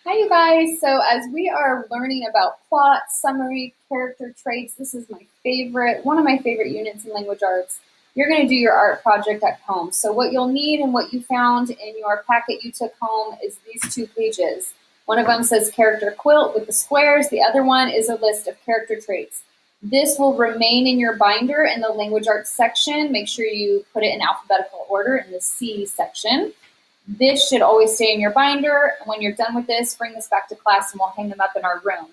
Hi, you guys. So, as we are learning about plot, summary, character traits, this is one of my favorite units in language arts. You're going to do your art project at home. So, what you'll need and what you found in your packet you took home is these 2 pages. One of them says character quilt with the squares, the other one is a list of character traits. This will remain in your binder in the language arts section. Make sure you put it in alphabetical order in the C section. This should always stay in your binder. When you're done with this, bring this back to class and we'll hang them up in our room.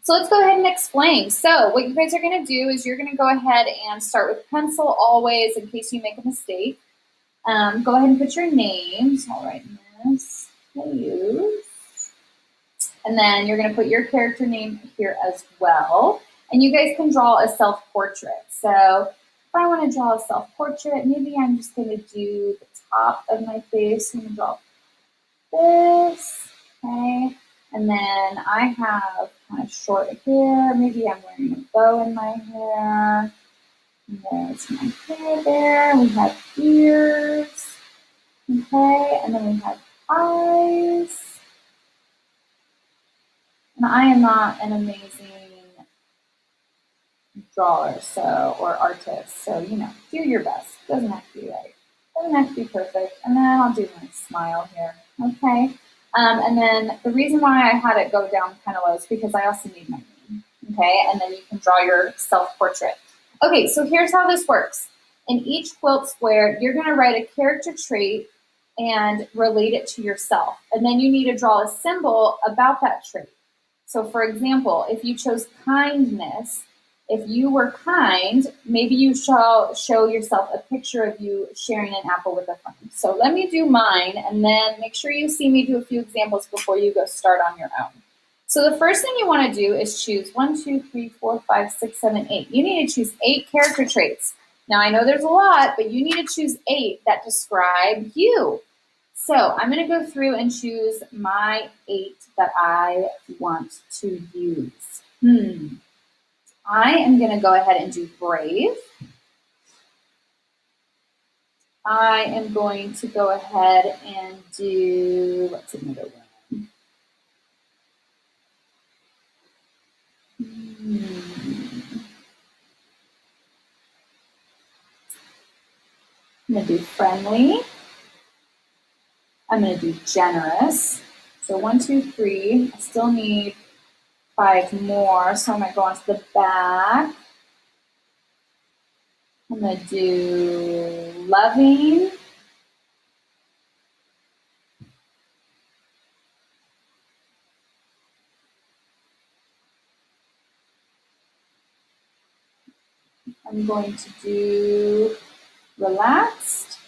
So let's go ahead and explain. So what you guys are going to do is you're going to go ahead and start with pencil always in case you make a mistake. Go ahead and put your names. I'll write Miss Hughes. And then you're going to put your character name here as well. And you guys can draw a self-portrait. So if I want to draw a self-portrait, maybe I'm just going to do the top of my face. I'm going to draw this, okay? And then I have kind of short hair. Maybe I'm wearing a bow in my hair. And there's my hair there. We have ears, okay? And then we have eyes. And I am not an amazing drawer, or artist, so do your best. Doesn't have to be right. Doesn't have to be perfect. And then I'll do my smile here, okay? And then the reason why I had it go down kind of low is because I also need my name, okay? And then you can draw your self-portrait. Okay, so here's how this works. In each quilt square, you're going to write a character trait and relate it to yourself. And then you need to draw a symbol about that trait. So for example, if you chose kindness, if you were kind, maybe you shall show yourself a picture of you sharing an apple with a friend. So let me do mine, and then make sure you see me do a few examples before you go start on your own. So the first thing you want to do is choose 1, 2, 3, 4, 5, 6, 7, 8. You need to choose 8 character traits. Now I know there's a lot, but you need to choose 8 that describe you. So I'm going to go through and choose my 8 that I want to use. I am going to go ahead and do brave. I am going to go ahead and do, what's another one? I'm going to do friendly. I'm going to do generous. So 1, 2, 3. I still need 5 more, so I'm going to go onto the back. I'm going to do loving. I'm going to do relaxed.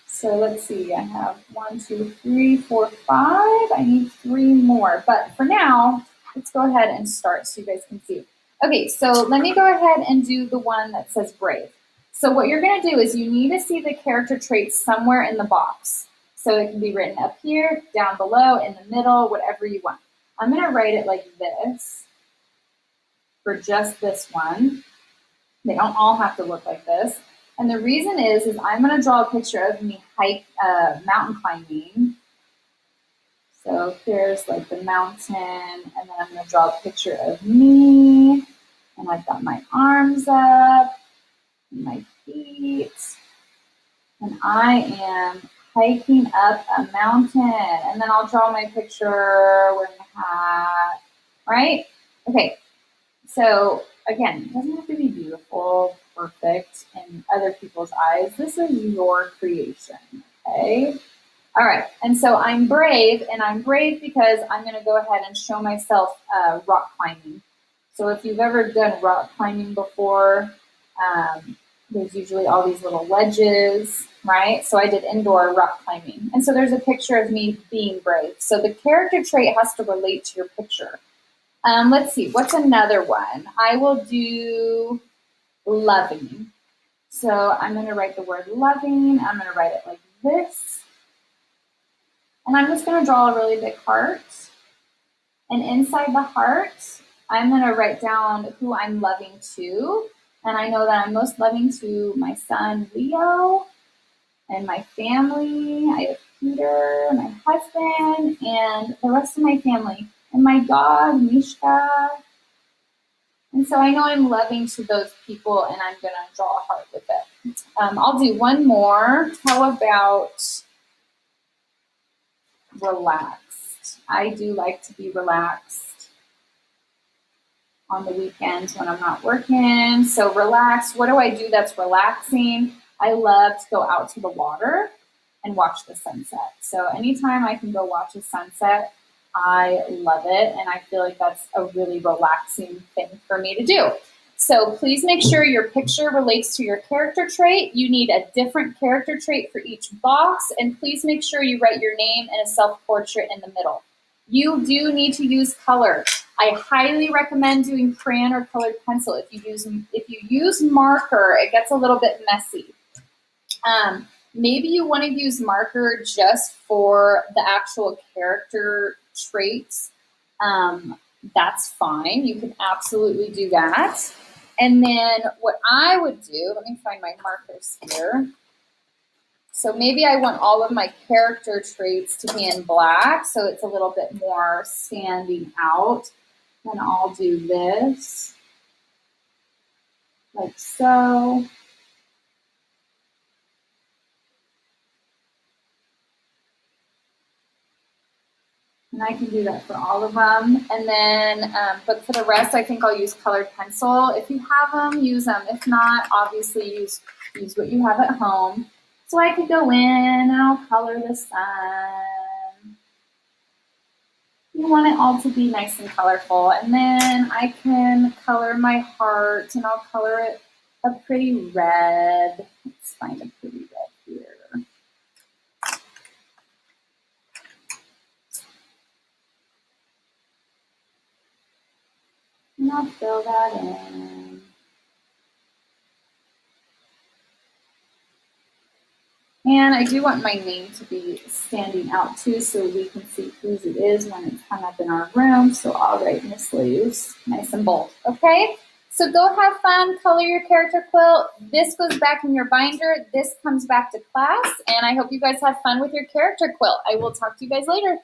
So let's see, I have 1, 2, 3, 4, 5. I need 3 more, but for now, let's go ahead and start so you guys can see. Okay, so let me go ahead and do the one that says brave. So what you're going to do is you need to see the character traits somewhere in the box. So it can be written up here, down below, in the middle, whatever you want. I'm going to write it like this for just this one. They don't all have to look like this. And the reason is I'm going to draw a picture of me mountain climbing. So here's like the mountain, and then I'm going to draw a picture of me, and I've got my arms up, and my feet, and I am hiking up a mountain, and then I'll draw my picture wearing a hat, right? Okay, so again, it doesn't have to be beautiful, perfect in other people's eyes. This is your creation, okay? All right, and so I'm brave, and I'm brave because I'm going to go ahead and show myself rock climbing. So if you've ever done rock climbing before, there's usually all these little ledges, right? So I did indoor rock climbing. And so there's a picture of me being brave. So the character trait has to relate to your picture. Let's see, what's another one? I will do loving. So I'm going to write the word loving. I'm going to write it like this. And I'm just going to draw a really big heart. And inside the heart, I'm going to write down who I'm loving to. And I know that I'm most loving to my son, Leo, and my family. I have Peter, my husband, and the rest of my family. and my dog, Mishka. And so I know I'm loving to those people, and I'm going to draw a heart with it. I'll do one more. How about relaxed? I do like to be relaxed on the weekends when I'm not working. So relaxed. What do I do that's relaxing? I love to go out to the water and watch the sunset. So anytime I can go watch a sunset, I love it. And I feel like that's a really relaxing thing for me to do. So please make sure your picture relates to your character trait. You need a different character trait for each box. And please make sure you write your name and a self-portrait in the middle. You do need to use color. I highly recommend doing crayon or colored pencil. If you use marker, it gets a little bit messy. Maybe you want to use marker just for the actual character traits. That's fine. You can absolutely do that. And then what I would do, let me find my markers here. So maybe I want all of my character traits to be in black, so it's a little bit more standing out. Then I'll do this, like so. And I can do that for all of them. And then, but for the rest, I think I'll use colored pencil. If you have them, use them. If not, obviously use what you have at home. So I could go in and I'll color the sun. You want it all to be nice and colorful. And then I can color my heart, and I'll color it a pretty red. Let's find a pretty red here. And I'll fill that in. And I do want my name to be standing out too, so we can see whose it is when it's hung up in our room. So I'll write Miss Lou's, nice and bold, okay? So go have fun, color your character quilt. This goes back in your binder. This comes back to class, and I hope you guys have fun with your character quilt. I will talk to you guys later.